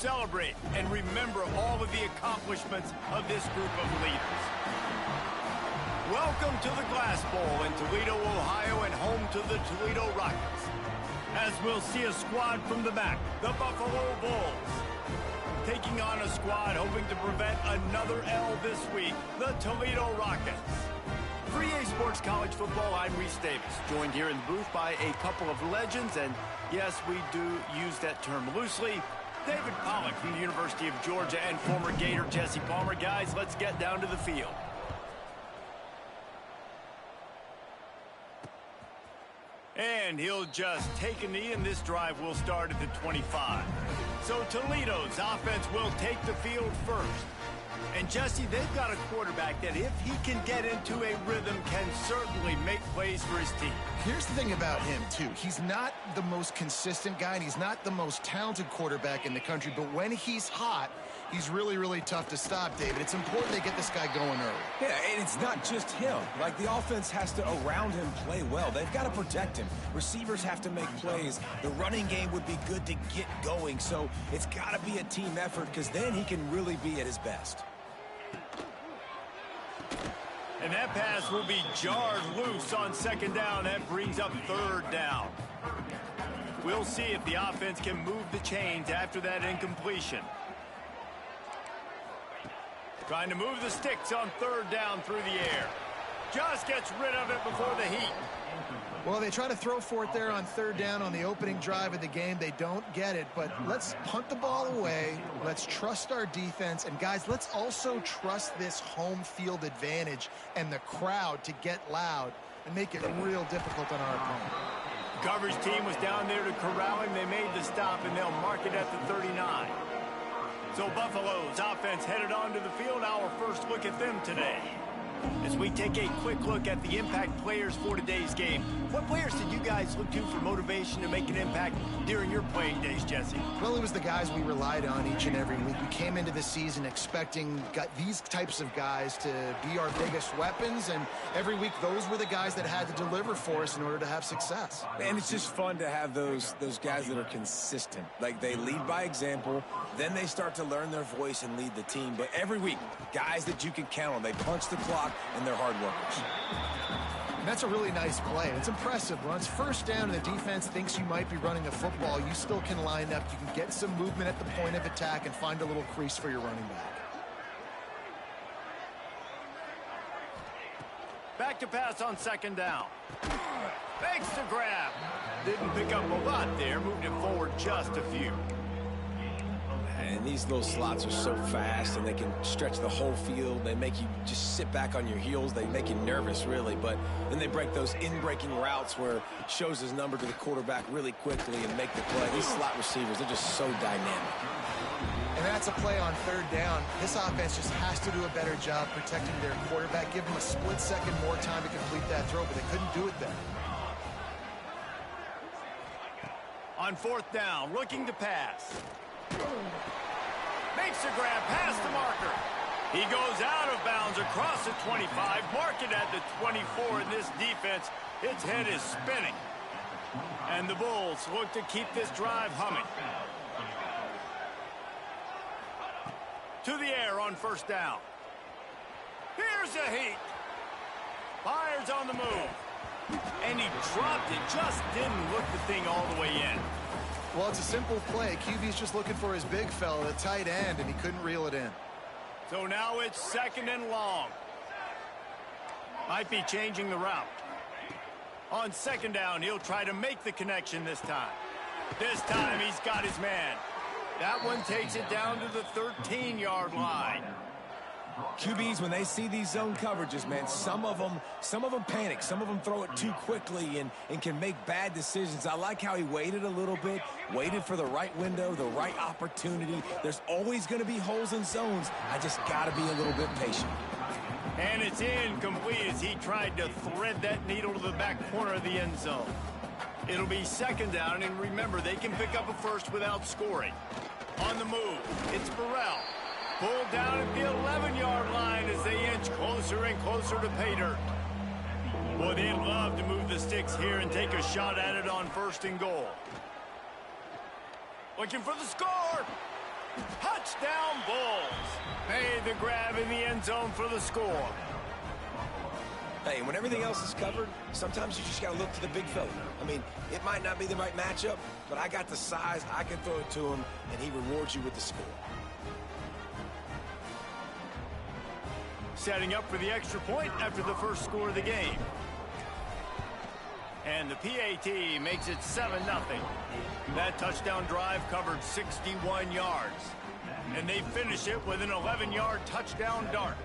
celebrate and remember all of the accomplishments of this group of leaders. Welcome to the Glass Bowl in Toledo, Ohio, and home to the Toledo Rockets. As we'll see a squad from the back, the Buffalo Bulls. Taking on a squad hoping to prevent another L this week, the Toledo Rockets. For EA Sports College Football, I'm Reese Davis, joined here in the booth by a couple of legends, and yes, we do use that term loosely. David Pollack from the University of Georgia and former Gator Jesse Palmer. Guys, let's get down to the field. And he'll just take a knee, and this drive will start at the 25. So Toledo's offense will take the field first. And Jesse, they've got a quarterback that if he can get into a rhythm can certainly make plays for his team. Here's the thing about him, too. He's not the most consistent guy, and he's not the most talented quarterback in the country, but when he's hot, he's really, really tough to stop, David. It's important they get this guy going early. Yeah, and it's not just him. Like, the offense has to, around him, play well. They've got to protect him. Receivers have to make plays. The running game would be good to get going, so it's got to be a team effort because then he can really be at his best. And that pass will be jarred loose on second down. That brings up third down. We'll see if the offense can move the chains after that incompletion. Trying to move the sticks on third down through the air. Just gets rid of it before the heat. Well, they try to throw for it there on third down on the opening drive of the game. They don't get it, but let's punt the ball away. Let's trust our defense. And, guys, let's also trust this home field advantage and the crowd to get loud and make it real difficult on our opponent. Coverage team was down there to corral him. They made the stop, and they'll mark it at the 39. So Buffalo's offense headed onto the field. Our first look at them today. As we take a quick look at the impact players for today's game, what players did you guys look to for motivation to make an impact during your playing days, Jesse? Well, it was the guys we relied on each and every week. We came into the season expecting these types of guys to be our biggest weapons, and every week those were the guys that had to deliver for us in order to have success. And it's just fun to have those guys that are consistent. Like, they lead by example, then they start to learn their voice and lead the team. But every week, guys that you can count on, they punch the clock, and they're hard workers. And that's a really nice play. It's impressive. When it's first down and the defense thinks you might be running the football, you still can line up. You can get some movement at the point of attack and find a little crease for your running back. Back to pass on second down. Fakes the grab. Didn't pick up a lot there. Moved it forward just a few. And these little slots are so fast, and they can stretch the whole field. They make you just sit back on your heels. They make you nervous, really. But then they break those in-breaking routes where it shows his number to the quarterback really quickly and make the play. These slot receivers, they're just so dynamic. And that's a play on third down. This offense just has to do a better job protecting their quarterback. Give them a split second more time to complete that throw, but they couldn't do it then. On fourth down, looking to pass. Makes a grab past the marker. He goes out of bounds across the 25, mark it at the 24, and this defense, its head is spinning. And the Bulls look to keep this drive humming. To the air on first down. Here's the heat. Fires on the move. And he dropped it, just didn't look the thing all the way in. Well, it's a simple play. QB's just looking for his big fella, the tight end, and he couldn't reel it in. So now it's second and long. Might be changing the route. On second down, he'll try to make the connection this time. This time he's got his man. That one takes it down to the 13-yard line. QBs, when they see these zone coverages, man, some of them panic. Some of them throw it too quickly and can make bad decisions. I like how he waited a little bit, waited for the right window, the right opportunity. There's always going to be holes in zones. I just got to be a little bit patient. And it's incomplete as he tried to thread that needle to the back corner of the end zone. It'll be second down, and remember, they can pick up a first without scoring. On the move, it's Burrell. Pulled down at the 11-yard line as they inch closer and closer to pay dirt. Boy, they'd love to move the sticks here and take a shot at it on first and goal. Looking for the score. Touchdown Bulls. Made the grab in the end zone for the score. Hey, when everything else is covered, sometimes you just got to look to the big fella. I mean, it might not be the right matchup, but I got the size, I can throw it to him, and he rewards you with the score. Setting up for the extra point after the first score of the game. And the PAT makes it 7-0. That touchdown drive covered 61 yards. And they finish it with an 11-yard touchdown dart.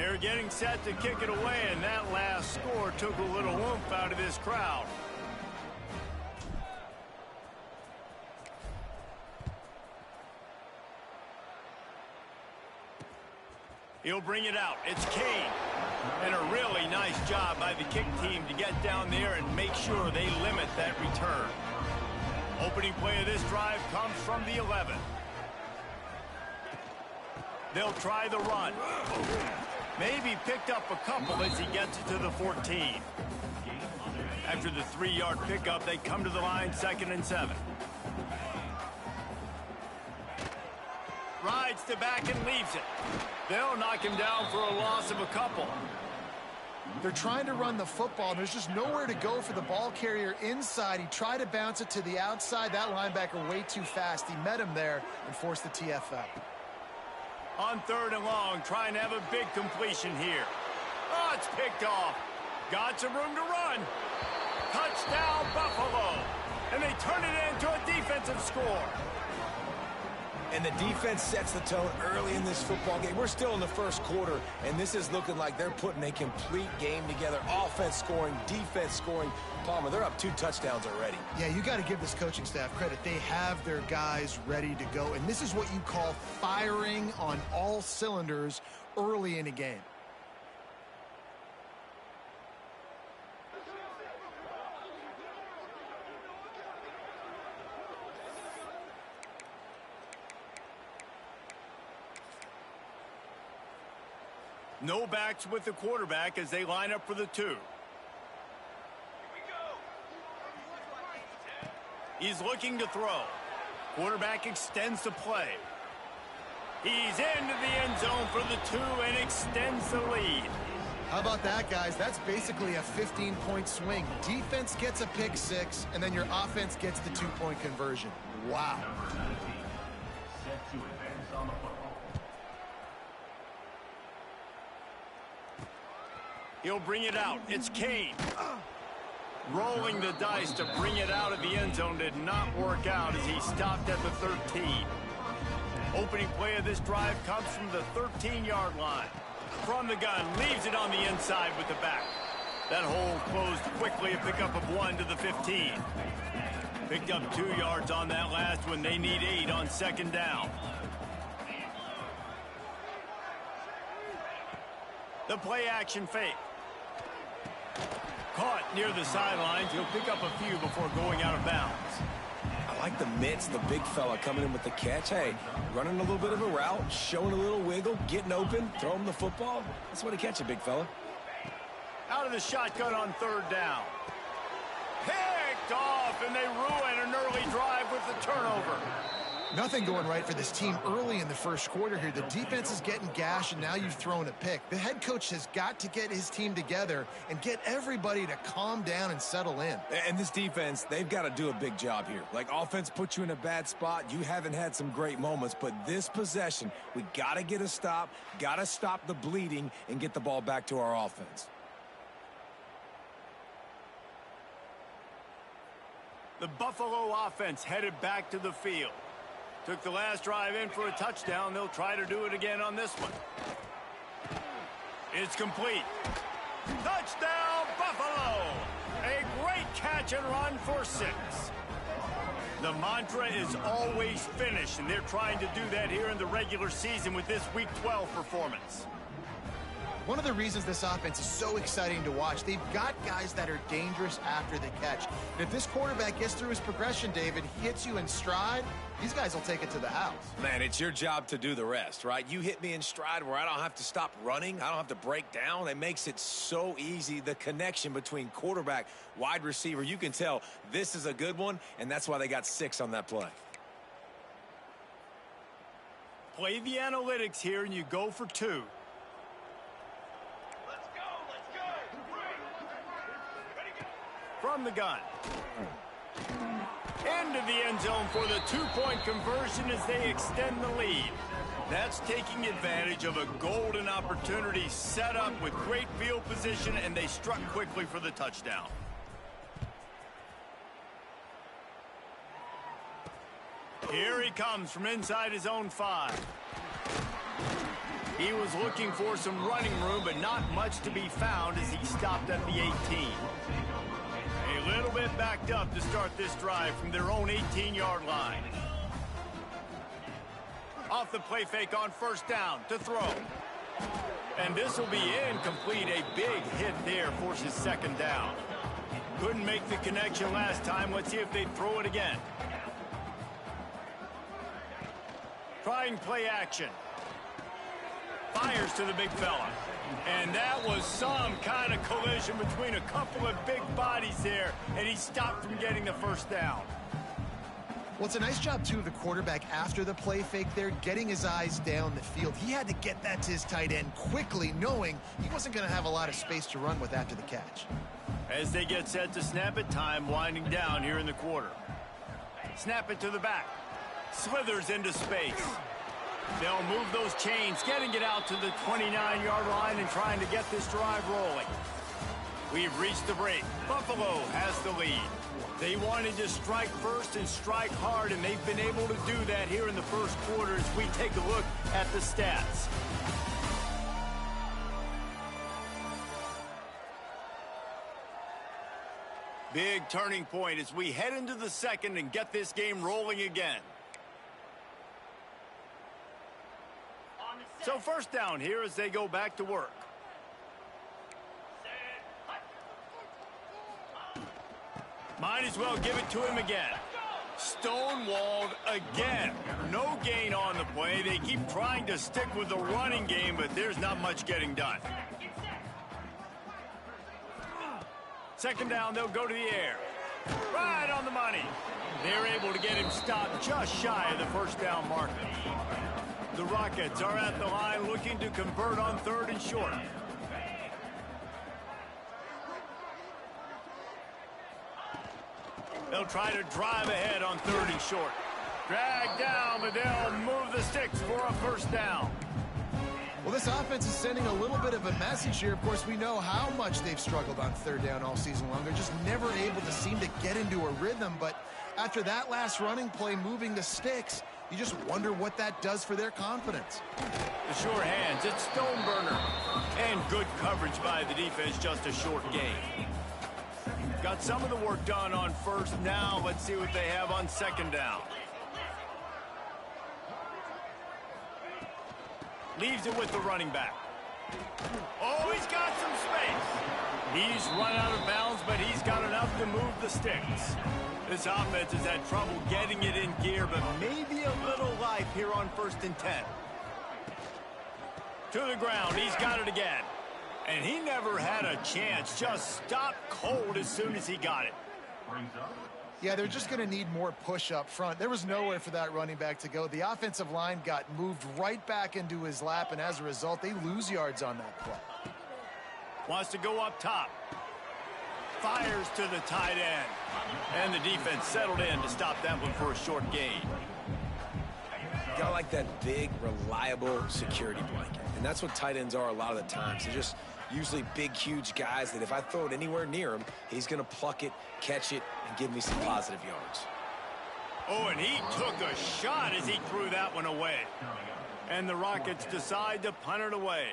They're getting set to kick it away, and that last score took a little oomph out of this crowd. He'll bring it out. It's Kane. And a really nice job by the kick team to get down there and make sure they limit that return. Opening play of this drive comes from the 11. They'll try the run. Maybe picked up a couple as he gets it to the 14. After the 3-yard pickup, they come to the line, 2nd and 7. Rides to back and leaves it. They'll knock him down for a loss of a couple. They're trying to run the football, and there's just nowhere to go for the ball carrier inside. He tried to bounce it to the outside. That linebacker way too fast. He met him there and forced the TFL. On 3rd and long, trying to have a big completion here. Oh, it's picked off. Got some room to run. Touchdown, Buffalo. And they turn it into a defensive score. And the defense sets the tone early in this football game. We're still in the first quarter, and this is looking like they're putting a complete game together. Offense scoring, defense scoring. Palmer, they're up 2 touchdowns already. Yeah, you got to give this coaching staff credit. They have their guys ready to go, and this is what you call firing on all cylinders early in a game. No backs with the quarterback as they line up for the 2. He's looking to throw. Quarterback extends the play. He's into the end zone for the 2 and extends the lead. How about that, guys? That's basically a 15-point swing. Defense gets a pick 6, and then your offense gets the 2-point conversion. Wow. He'll bring it out. It's Kane. Rolling the dice to bring it out of the end zone did not work out as he stopped at the 13. Opening play of this drive comes from the 13-yard line. From the gun, leaves it on the inside with the back. That hole closed quickly, a pickup of 1 to the 15. Picked up 2 yards on that last one. They need 8 on 2nd down. The play action fake. Caught near the sidelines. He'll pick up a few before going out of bounds. I like the mitts, the big fella coming in with the catch. Hey, running a little bit of a route, showing a little wiggle, getting open, throw him the football. That's what he catch it, big fella. Out of the shotgun on 3rd down. Picked off, and they ruin an early drive with the turnover. Nothing going right for this team early in the first quarter here. The defense is getting gashed, and now you've thrown a pick. The head coach has got to get his team together and get everybody to calm down and settle in. And this defense, they've got to do a big job here. Like, offense puts you in a bad spot. You haven't had some great moments, but this possession, we got to get a stop, got to stop the bleeding, and get the ball back to our offense. The Buffalo offense headed back to the field. Took the last drive in for a touchdown. They'll try to do it again on this one. It's complete. Touchdown, Buffalo! A great catch and run for 6. The mantra is always finish, and they're trying to do that here in the regular season with this Week 12 performance. One of the reasons this offense is so exciting to watch, they've got guys that are dangerous after the catch. And if this quarterback gets through his progression, David, hits you in stride, these guys will take it to the house. Man, it's your job to do the rest, right? You hit me in stride where I don't have to stop running. I don't have to break down. It makes it so easy. The connection between quarterback, wide receiver, you can tell this is a good one, and that's why they got 6 on that play. Play the analytics here, and you go for 2. From the gun. Into the end zone for the 2-point conversion as they extend the lead. That's taking advantage of a golden opportunity set up with great field position, and they struck quickly for the touchdown. Here he comes from inside his own 5. He was looking for some running room, but not much to be found as he stopped at the 18. A little bit backed up to start this drive from their own 18-yard line. Off the play fake on first down to throw. And this will be incomplete. A big hit there forces second down. Couldn't make the connection last time. Let's see if they throw it again. Trying play action. Fires to the big fella. And that was some kind of collision between a couple of big bodies there, and he stopped from getting the first down. Well, it's a nice job, too, of the quarterback after the play fake there, getting his eyes down the field. He had to get that to his tight end quickly, knowing he wasn't going to have a lot of space to run with after the catch. As they get set to snap it, time winding down here in the quarter. Snap it to the back. Slithers into space. They'll move those chains, getting it out to the 29-yard line and trying to get this drive rolling. We've reached the break. Buffalo has the lead. They wanted to strike first and strike hard, and they've been able to do that here in the first quarter as we take a look at the stats. Big turning point as we head into the second and get this game rolling again. So first down here as they go back to work. Might as well give it to him again. Stonewalled again. No gain on the play. They keep trying to stick with the running game, but there's not much getting done. Second down, they'll go to the air. Right on the money. They're able to get him stopped just shy of the first down marker. The Rockets are at the line looking to convert on third and short. They'll try to drive ahead on third and short. Drag down, but they'll move the sticks for a first down. Well, this offense is sending a little bit of a message here. Of course, we know how much they've struggled on third down all season long. They're just never able to seem to get into a rhythm. But after that last running play, moving the sticks, you just wonder what that does for their confidence. The sure hands, it's Stoneburner. And good coverage by the defense, just a short gain. Got some of the work done on first. Now let's see what they have on second down. Leaves it with the running back. Oh, he's got some space. He's run out of bounds, but he's got enough to move the sticks. This offense has had trouble getting it in gear, but maybe a little life here on 1st and 10. To the ground, he's got it again. And he never had a chance, just stopped cold as soon as he got it. Yeah, they're just going to need more push up front. There was nowhere for that running back to go. The offensive line got moved right back into his lap, and as a result, they lose yards on that play. Wants to go up top. Fires to the tight end. And the defense settled in to stop that one for a short gain. Got like that big, reliable security blanket. And that's what tight ends are a lot of the times. They're just usually big, huge guys that if I throw it anywhere near him, he's going to pluck it, catch it, and give me some positive yards. Oh, and he took a shot as he threw that one away. And the Rockets decide to punt it away.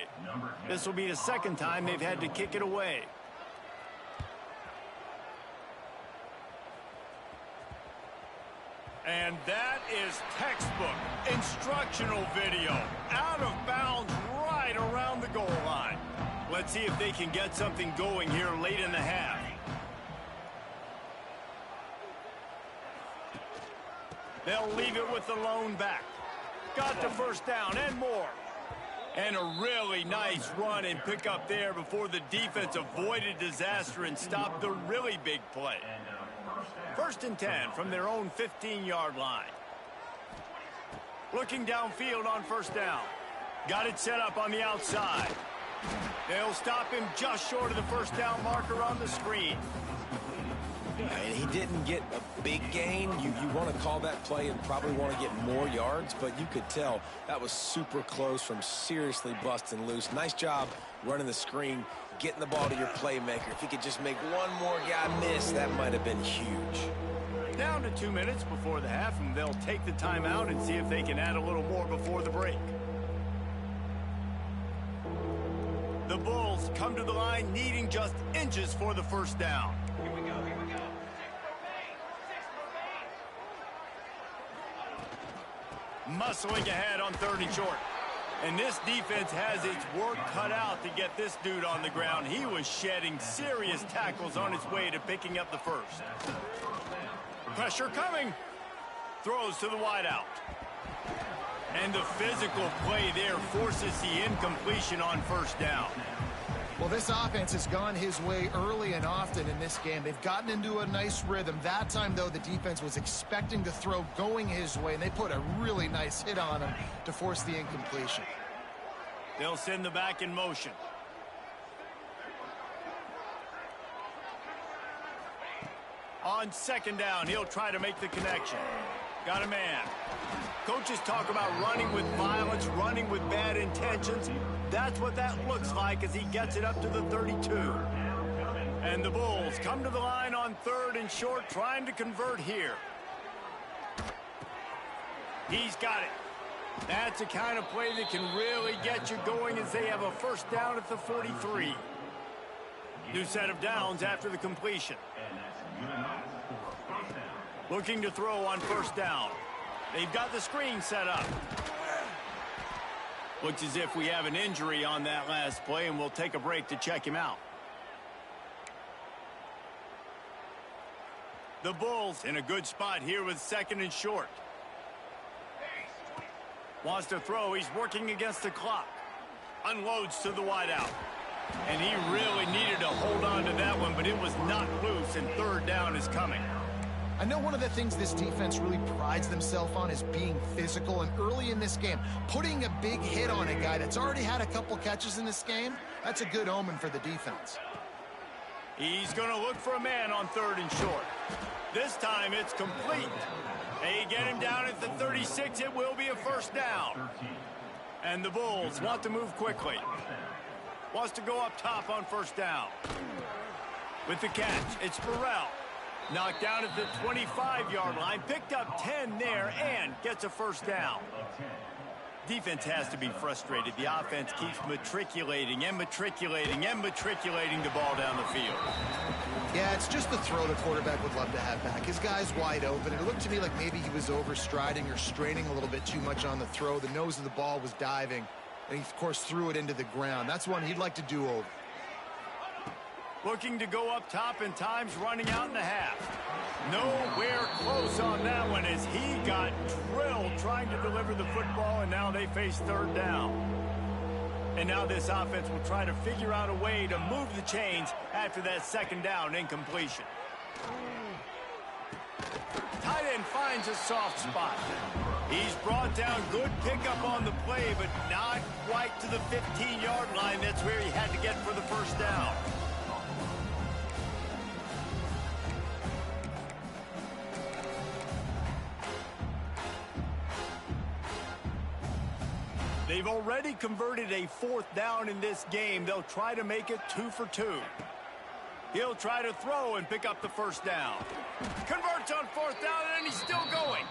This will be the second time they've had to kick it away. And that is textbook instructional video. Out of bounds right around the goal line. Let's see if they can get something going here late in the half. They'll leave it with the lone back. Got the first down and more. And a really nice run and pick up there before the defense avoided disaster and stopped the really big play. 1st and 10 from their own 15-yard line. Looking downfield on first down. Got it set up on the outside. They'll stop him just short of the first down marker on the screen. And he didn't get a big gain. You want to call that play and probably want to get more yards, but you could tell that was super close from seriously busting loose. Nice job running the screen, getting the ball to your playmaker. If he could just make one more guy miss, that might have been huge. Down to 2 minutes before the half, and they'll take the timeout and see if they can add a little more before the break. The Bulls come to the line needing just inches for the first down. Here we go. Muscling ahead on 3rd and short. And this defense has its work cut out to get this dude on the ground. He was shedding serious tackles on his way to picking up the first. Pressure coming. Throws to the wideout. And the physical play there forces the incompletion on first down. Well, this offense has gone his way early and often in this game. They've gotten into a nice rhythm. That time, though, the defense was expecting to throw going his way, and they put a really nice hit on him to force the incompletion. They'll send the back in motion. On 2nd down, he'll try to make the connection. Got a man. Coaches talk about running with violence, running with bad intentions. That's what that looks like as he gets it up to the 32. And the Bulls come to the line on 3rd and short, trying to convert here. He's got it. That's the kind of play that can really get you going as they have a first down at the 43. New set of downs after the completion. Looking to throw on 1st down. They've got the screen set up. Looks as if we have an injury on that last play, and we'll take a break to check him out. The Bulls in a good spot here with 2nd and short. Wants to throw. He's working against the clock. Unloads to the wideout. And he really needed to hold on to that one, but it was not loose, and 3rd down is coming. I know one of the things this defense really prides themselves on is being physical, and early in this game, putting a big hit on a guy that's already had a couple catches in this game, that's a good omen for the defense. He's going to look for a man on 3rd and short. This time it's complete. They get him down at the 36. It will be a first down. And the Bulls want to move quickly. Wants to go up top on 1st down. With the catch, it's Burrell. Knocked down at the 25-yard line, picked up 10 there, and gets a first down. Defense has to be frustrated. The offense keeps matriculating and matriculating and matriculating the ball down the field. Yeah, it's just the throw the quarterback would love to have back. His guy's wide open. It looked to me like maybe he was overstriding or straining a little bit too much on the throw. The nose of the ball was diving, and he, of course, threw it into the ground. That's one he'd like to do over. Looking to go up top, and time's running out in the half. Nowhere close on that one as he got drilled trying to deliver the football, and now they face 3rd down. And now this offense will try to figure out a way to move the chains after that 2nd down incompletion. Tight end finds a soft spot. He's brought down, good pickup on the play, but not quite to the 15-yard line. That's where he had to get for the first down. They've already converted a 4th down in this game. They'll try to make it 2 for 2. He'll try to throw and pick up the first down. Converts on 4th down, and he's still going.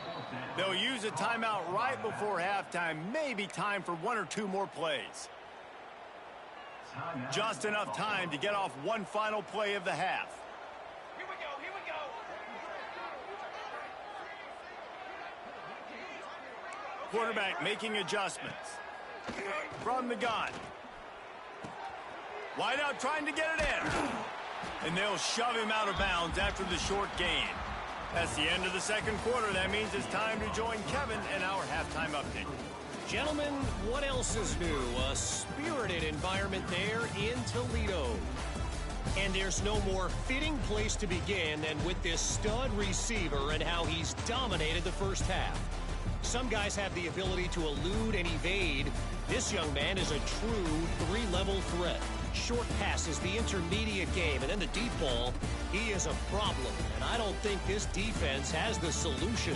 They'll use a timeout right before halftime. Maybe time for 1 or 2 more plays. Just enough time to get off one final play of the half. Here we go. Quarterback making adjustments. From the gun. Wide out trying to get it in. And they'll shove him out of bounds after the short gain. That's the end of the 2nd quarter. That means it's time to join Kevin in our halftime update. Gentlemen, what else is new? A spirited environment there in Toledo. And there's no more fitting place to begin than with this stud receiver and how he's dominated the first half. Some guys have the ability to elude and evade. This young man is a true 3-level threat. Short passes, the intermediate game, and then the deep ball. He is a problem, and I don't think this defense has the solution.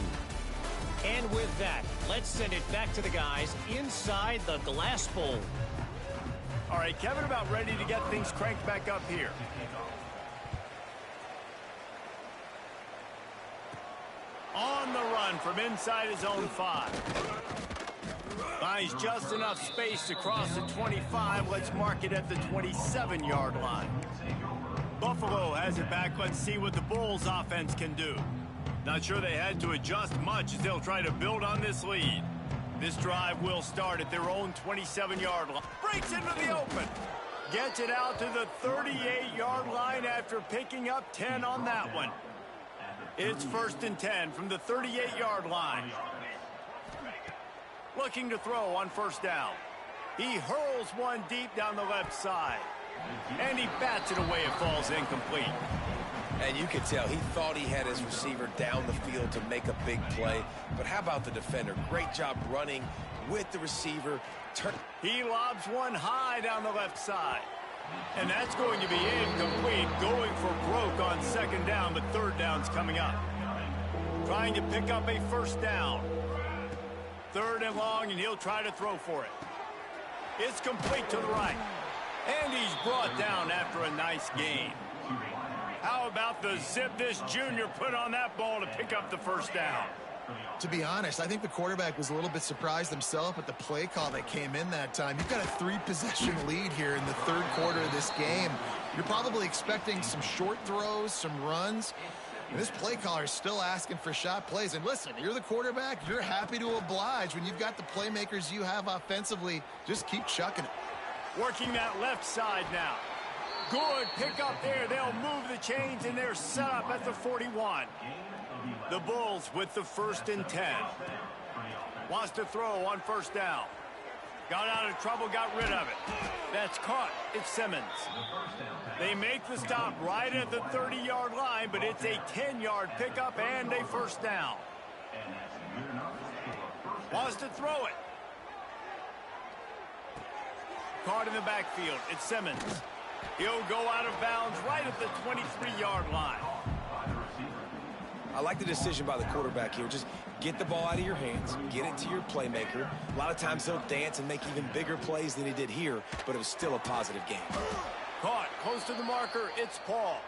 And with that, let's send it back to the guys inside the glass bowl. All right, Kevin about ready to get things cranked back up here. On the run from inside his own 5. Finds just enough space to cross the 25. Let's mark it at the 27-yard line. Buffalo has it back. Let's see what the Bulls offense can do. Not sure they had to adjust much as they'll try to build on this lead. This drive will start at their own 27-yard line. Breaks into the open. Gets it out to the 38-yard line after picking up 10 on that one. It's 1st and 10 from the 38-yard line. Looking to throw on 1st down. He hurls one deep down the left side. And he bats it away. It falls incomplete. And you could tell he thought he had his receiver down the field to make a big play. But how about the defender? Great job running with the receiver. He lobs one high down the left side. And that's going to be incomplete. Going for broke on 2nd down, but 3rd down's coming up. Trying to pick up a 1st down. 3rd and long, and he'll try to throw for it. It's complete to the right. And he's brought down after a nice gain. How about the zip this junior put on that ball to pick up the 1st down? To be honest, I think the quarterback was a little bit surprised himself at the play call that came in that time. You've got a 3-possession lead here in the 3rd quarter of this game. You're probably expecting some short throws, some runs. And this play caller is still asking for shot plays. And listen, you're the quarterback. You're happy to oblige when you've got the playmakers you have offensively. Just keep chucking it. Working that left side now. Good pick up there. They'll move the chains, and they're set up at the 41. The Bulls with the 1st and 10. Wants to throw on 1st down. Got out of trouble, got rid of it. That's caught. It's Simmons. They make the stop right at the 30-yard line, but it's a 10-yard pickup and a 1st down. Wants to throw it. Caught in the backfield. It's Simmons. He'll go out of bounds right at the 23-yard line. I like the decision by the quarterback here. Just get the ball out of your hands, get it to your playmaker. A lot of times he'll dance and make even bigger plays than he did here, but it was still a positive game. Caught close to the marker. It's Paul.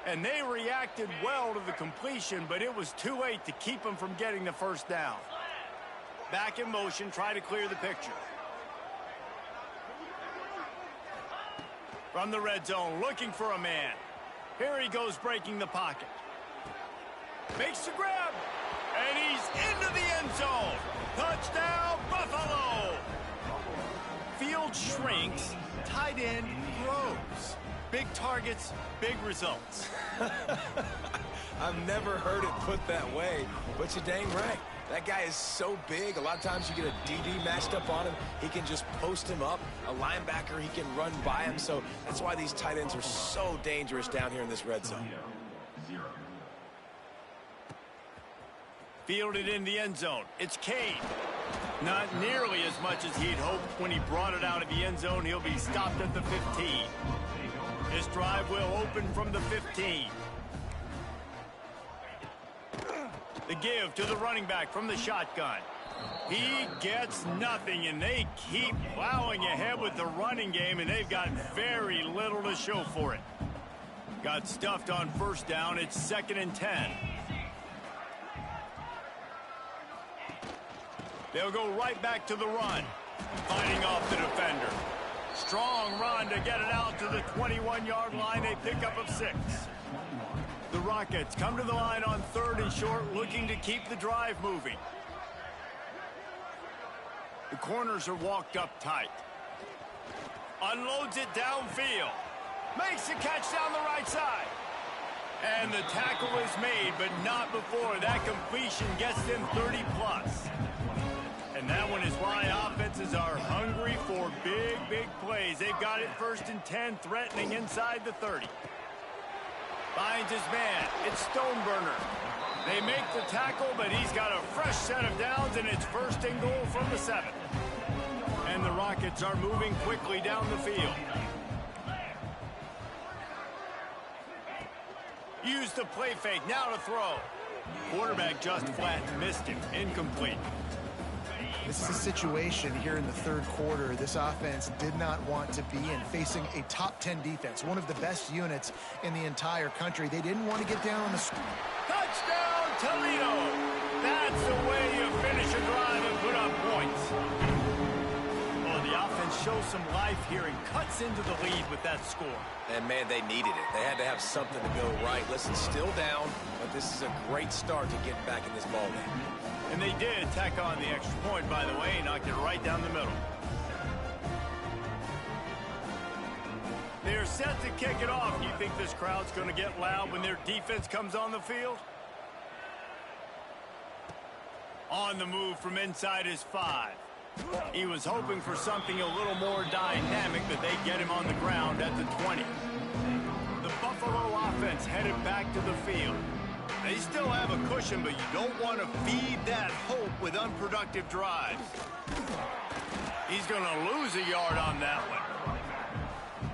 And they reacted well to the completion, but it was too late to keep him from getting the 1st down. Back in motion, try to clear the picture. From the red zone, looking for a man. Here he goes, breaking the pocket. Makes the grab. And he's into the end zone. Touchdown, Buffalo. Field shrinks. Tight end grows. Big targets, big results. I've never heard it put that way, but you're dang right. That guy is so big. A lot of times you get a DB matched up on him. He can just post him up. A linebacker, he can run by him. So that's why these tight ends are so dangerous down here in this red zone. Fielded in the end zone. It's Cade. Not nearly as much as he'd hoped when he brought it out of the end zone. He'll be stopped at the 15. This drive will open from the 15. The give to the running back from the shotgun. He gets nothing, and they keep plowing ahead with the running game, and they've got very little to show for it. Got stuffed on 1st down. It's 2nd and 10. They'll go right back to the run. Fighting off the defender. Strong run to get it out to the 21-yard line. A pickup of 6. The Rockets come to the line on 3rd and short, looking to keep the drive moving. The corners are walked up tight. Unloads it downfield. Makes the catch down the right side. And the tackle is made, but not before that completion gets them 30-plus. And that one is why offenses are hungry for big, big plays. They've got it 1st and 10, threatening inside the 30. Finds his man. It's Stoneburner. They make the tackle, but he's got a fresh set of downs, and it's 1st and goal from the 7. And the Rockets are moving quickly down the field. Use the play fake. Now to throw. Quarterback just flat missed him. Incomplete. This is a situation here in the 3rd quarter this offense did not want to be in, facing a top 10 defense, one of the best units in the entire country. They didn't want to get down on the score. Touchdown, Toledo! That's the way you finish a drive and put up points. shows some life here and cuts into the lead with that score. And, man, they needed it. They had to have something to go right. Listen, still down, but this is a great start to getting back in this ballgame. And they did tack on the extra point, by the way, knocked it right down the middle. They're set to kick it off. Do you think this crowd's going to get loud when their defense comes on the field? On the move from inside his 5. He was hoping for something a little more dynamic, but they get him on the ground at the 20. The Buffalo offense headed back to the field. They still have a cushion, but you don't want to feed that hope with unproductive drives. He's going to lose a yard on that one.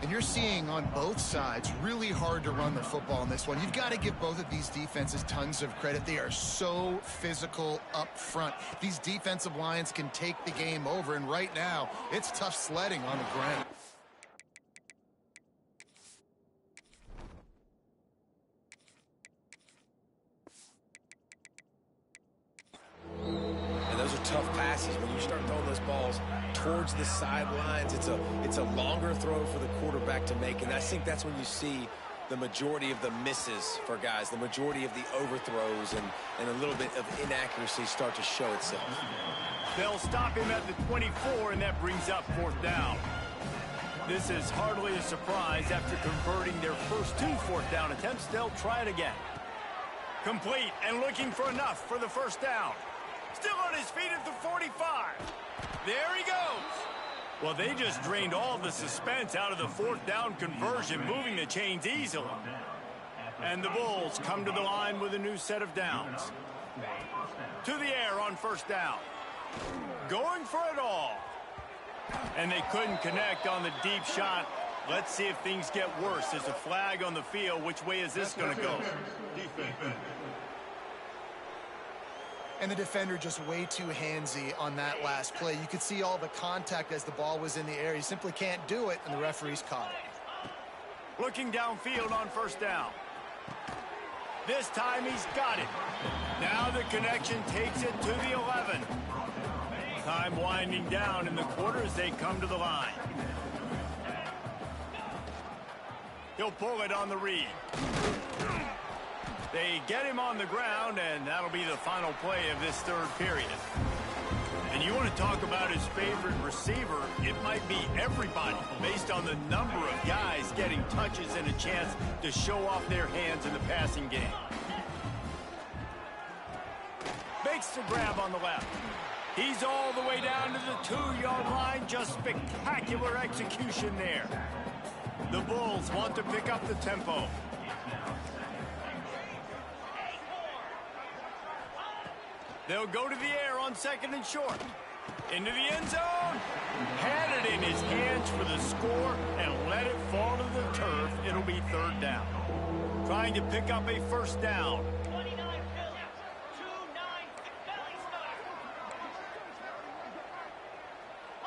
And you're seeing on both sides really hard to run the football in this one. You've got to give both of these defenses tons of credit. They are so physical up front. These defensive lines can take the game over, and right now it's tough sledding on the ground. And those are tough passes. When you start throwing those balls towards the sidelines, it's a longer throw for the quarterback to make, and I think that's when you see the majority of the misses for guys, the majority of the overthrows and a little bit of inaccuracy start to show itself. They'll stop him at the 24, and that brings up 4th down. This is hardly a surprise. After converting their first 2 4th down attempts, they'll try it again. Complete and looking for enough for the 1st down. Still on his feet at the 45. There he goes. Well, they just drained all the suspense out of the 4th down conversion, moving the chains easily. And the Bulls come to the line with a new set of downs. To the air on 1st down. Going for it all. And they couldn't connect on the deep shot. Let's see if things get worse. There's a flag on the field. Which way is this going to go? And the defender just way too handsy on that last play. You could see all the contact as the ball was in the air. He simply can't do it, and the referee's caught it. Looking downfield on 1st down. This time he's got it. Now the connection takes it to the 11. Time winding down in the quarter as they come to the line. He'll pull it on the read. They get him on the ground, and that'll be the final play of this 3rd period. And you want to talk about his favorite receiver, it might be everybody, based on the number of guys getting touches and a chance to show off their hands in the passing game. Makes the grab on the left. He's all the way down to the 2-yard line. Just spectacular execution there. The Bulls want to pick up the tempo. They'll go to the air on 2nd and short. Into the end zone. Had it in his hands for the score and let it fall to the turf. It'll be 3rd down. Trying to pick up a 1st down.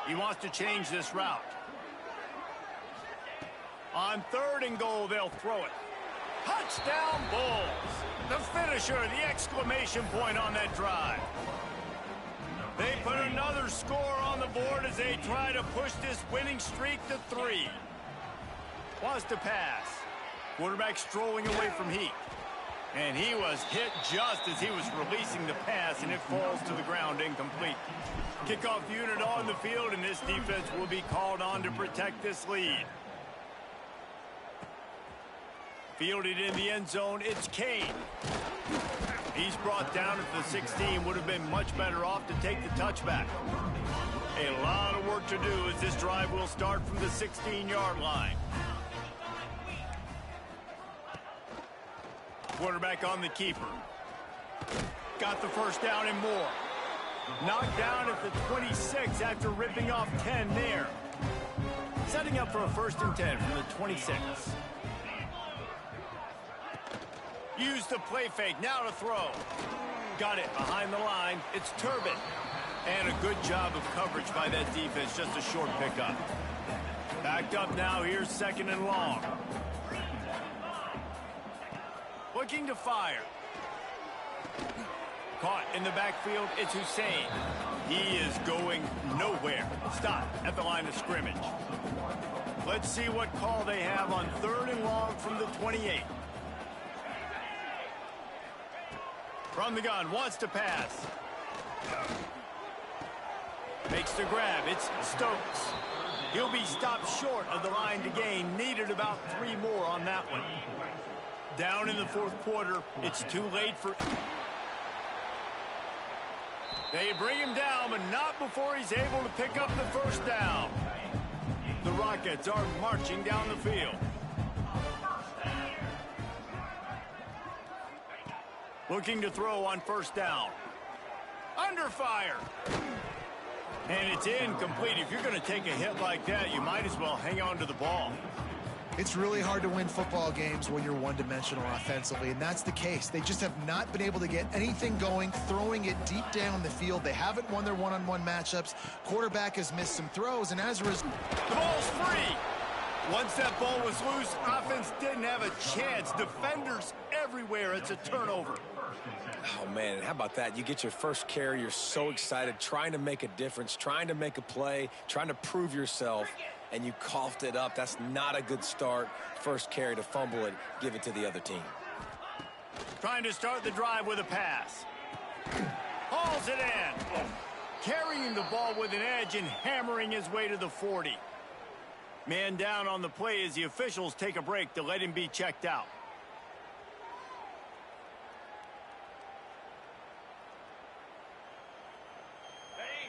He wants to change this route. On 3rd and goal, they'll throw it. Touchdown, Bulls. The finisher, the exclamation point on that drive. They put another score on the board as they try to push this winning streak to 3. Wants to pass. Quarterback strolling away from Heat. And he was hit just as he was releasing the pass, and it falls to the ground incomplete. Kickoff unit on the field, and this defense will be called on to protect this lead. Fielded in the end zone, it's Kane. He's brought down at the 16. Would have been much better off to take the touchback. A lot of work to do as this drive will start from the 16-yard line. Quarterback on the keeper. Got the 1st down and more. Knocked down at the 26 after ripping off 10 there. Setting up for a 1st and 10 from the 26. Use the play fake, now to throw. Got it behind the line, it's Turbin. And a good job of coverage by that defense, just a short pickup. Backed up now, here's 2nd and long. Looking to fire. Caught in the backfield, it's Hussein. He is going nowhere. Stop at the line of scrimmage. Let's see what call they have on 3rd and long from the 28. From the gun, wants to pass. Makes the grab. It's Stokes. He'll be stopped short of the line to gain. Needed about 3 more on that one. Down in the 4th quarter. It's too late for... They bring him down, but not before he's able to pick up the 1st down. The Rockets are marching down the field. Looking to throw on 1st down. Under fire. And it's incomplete. If you're going to take a hit like that, you might as well hang on to the ball. It's really hard to win football games when you're one-dimensional offensively, and that's the case. They just have not been able to get anything going, throwing it deep down the field. They haven't won their one-on-one matchups. Quarterback has missed some throws, and as a result... The ball's free. Once that ball was loose, offense didn't have a chance. Defenders everywhere. It's a turnover. Oh, man, how about that? You get your first carry. You're so excited, trying to make a difference, trying to make a play, trying to prove yourself, and you coughed it up. That's not a good start. First carry to fumble it, give it to the other team. Trying to start the drive with a pass. Hauls it in. Carrying the ball with an edge and hammering his way to the 40. Man down on the play as the officials take a break to let him be checked out.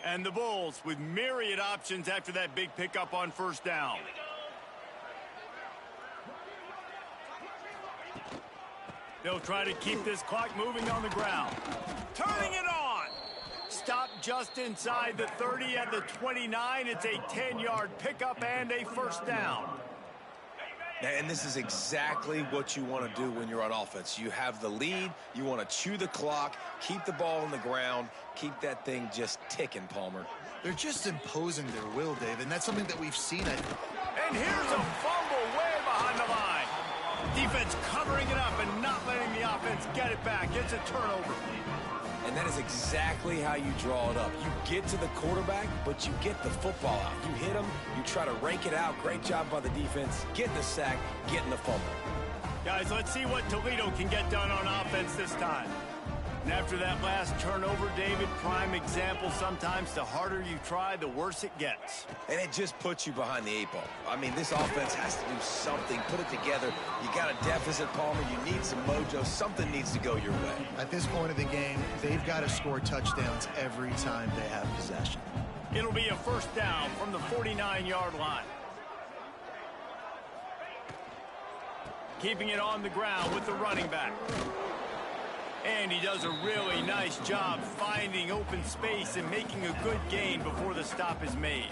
And the Bulls with myriad options after that big pickup on 1st down. They'll try to keep this clock moving on the ground. Turning it on. Stop just inside the 30 at the 29. It's a 10-yard pickup and a 1st down. And this is exactly what you want to do when you're on offense. You have the lead. You want to chew the clock, keep the ball on the ground, keep that thing just ticking, Palmer. They're just imposing their will, Dave, and that's something that we've seen. And here's a fumble way behind the line. Defense covering it up and not letting the offense get it back. It's a turnover. And that is exactly how you draw it up. You get to the quarterback, but you get the football out. You hit him, you try to rake it out. Great job by the defense. Getting the sack, getting the fumble. Guys, let's see what Toledo can get done on offense this time. And after that last turnover, David, prime example, sometimes the harder you try, the worse it gets. And it just puts you behind the 8 ball. I mean, this offense has to do something, put it together. You got a deficit, Palmer. You need some mojo. Something needs to go your way. At this point of the game, they've got to score touchdowns every time they have possession. It'll be a 1st down from the 49-yard line. Keeping it on the ground with the running back. And he does a really nice job finding open space and making a good gain before the stop is made.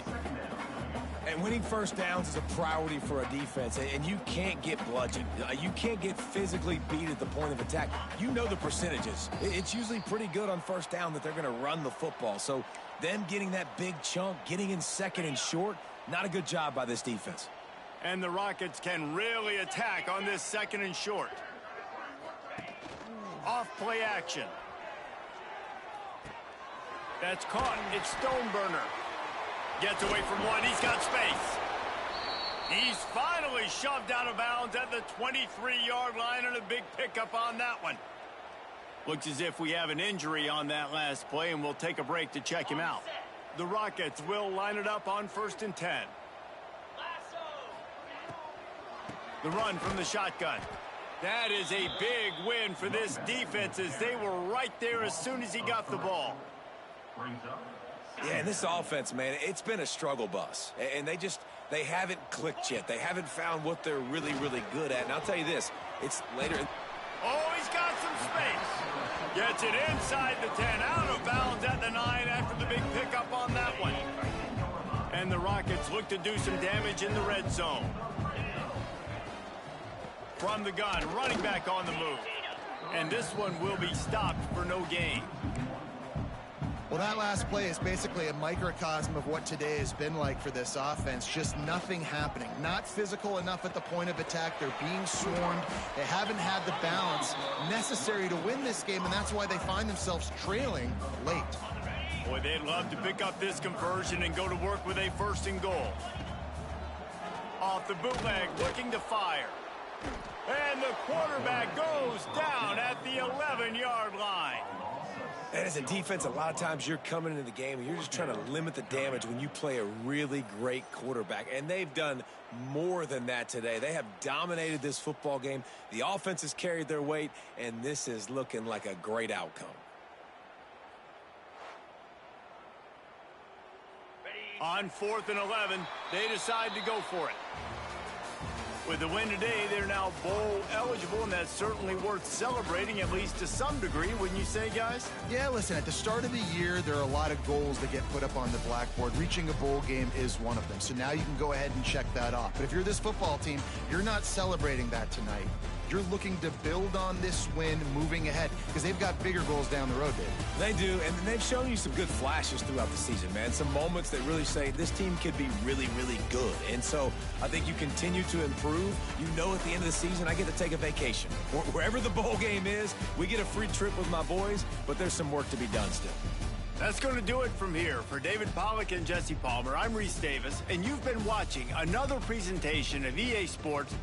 And winning 1st downs is a priority for a defense, and you can't get bludgeoned. You can't get physically beat at the point of attack. You know the percentages. It's usually pretty good on 1st down that they're going to run the football. So them getting that big chunk, getting in 2nd and short, not a good job by this defense. And the Rockets can really attack on this 2nd and short. Off play action. That's caught. It's Stoneburner. Gets away from one. He's got space. He's finally shoved out of bounds at the 23-yard line, and a big pickup on that one. Looks as if we have an injury on that last play, and we'll take a break to check him out. The Rockets will line it up on 1st and 10. The run from the shotgun. That is a big win for this defense, as they were right there as soon as he got the ball. Yeah, and this offense, man, it's been a struggle bus. And they haven't clicked yet. They haven't found what they're really, really good at. And I'll tell you this, it's later. Oh, he's got some space. Gets it inside the 10, out of bounds at the 9 after the big pickup on that one. And the Rockets look to do some damage in the red zone. From the gun, running back on the move. And this one will be stopped for no gain. Well, that last play is basically a microcosm of what today has been like for this offense. Just nothing happening. Not physical enough at the point of attack. They're being swarmed. They haven't had the balance necessary to win this game, and that's why they find themselves trailing late. Boy, they'd love to pick up this conversion and go to work with a first and goal. Off the bootleg, looking to fire. And the quarterback goes down at the 11-yard line. And as a defense, a lot of times you're coming into the game and you're just trying to limit the damage when you play a really great quarterback. And they've done more than that today. They have dominated this football game. The offense has carried their weight, and this is looking like a great outcome. On 4th and 11, they decide to go for it. With the win today, they're now bowl eligible, and that's certainly worth celebrating, at least to some degree, wouldn't you say, guys? Yeah, listen, at the start of the year, there are a lot of goals that get put up on the blackboard. Reaching a bowl game is one of them. So now you can go ahead and check that off. But if you're this football team, you're not celebrating that tonight. You're looking to build on this win moving ahead because they've got bigger goals down the road, Dave. They do, and they've shown you some good flashes throughout the season, man. Some moments that really say this team could be really, really good. And so I think you continue to improve. You know at the end of the season, I get to take a vacation. Wherever the bowl game is, we get a free trip with my boys, but there's some work to be done still. That's going to do it from here. For David Pollack and Jesse Palmer, I'm Reese Davis, and you've been watching another presentation of EA Sports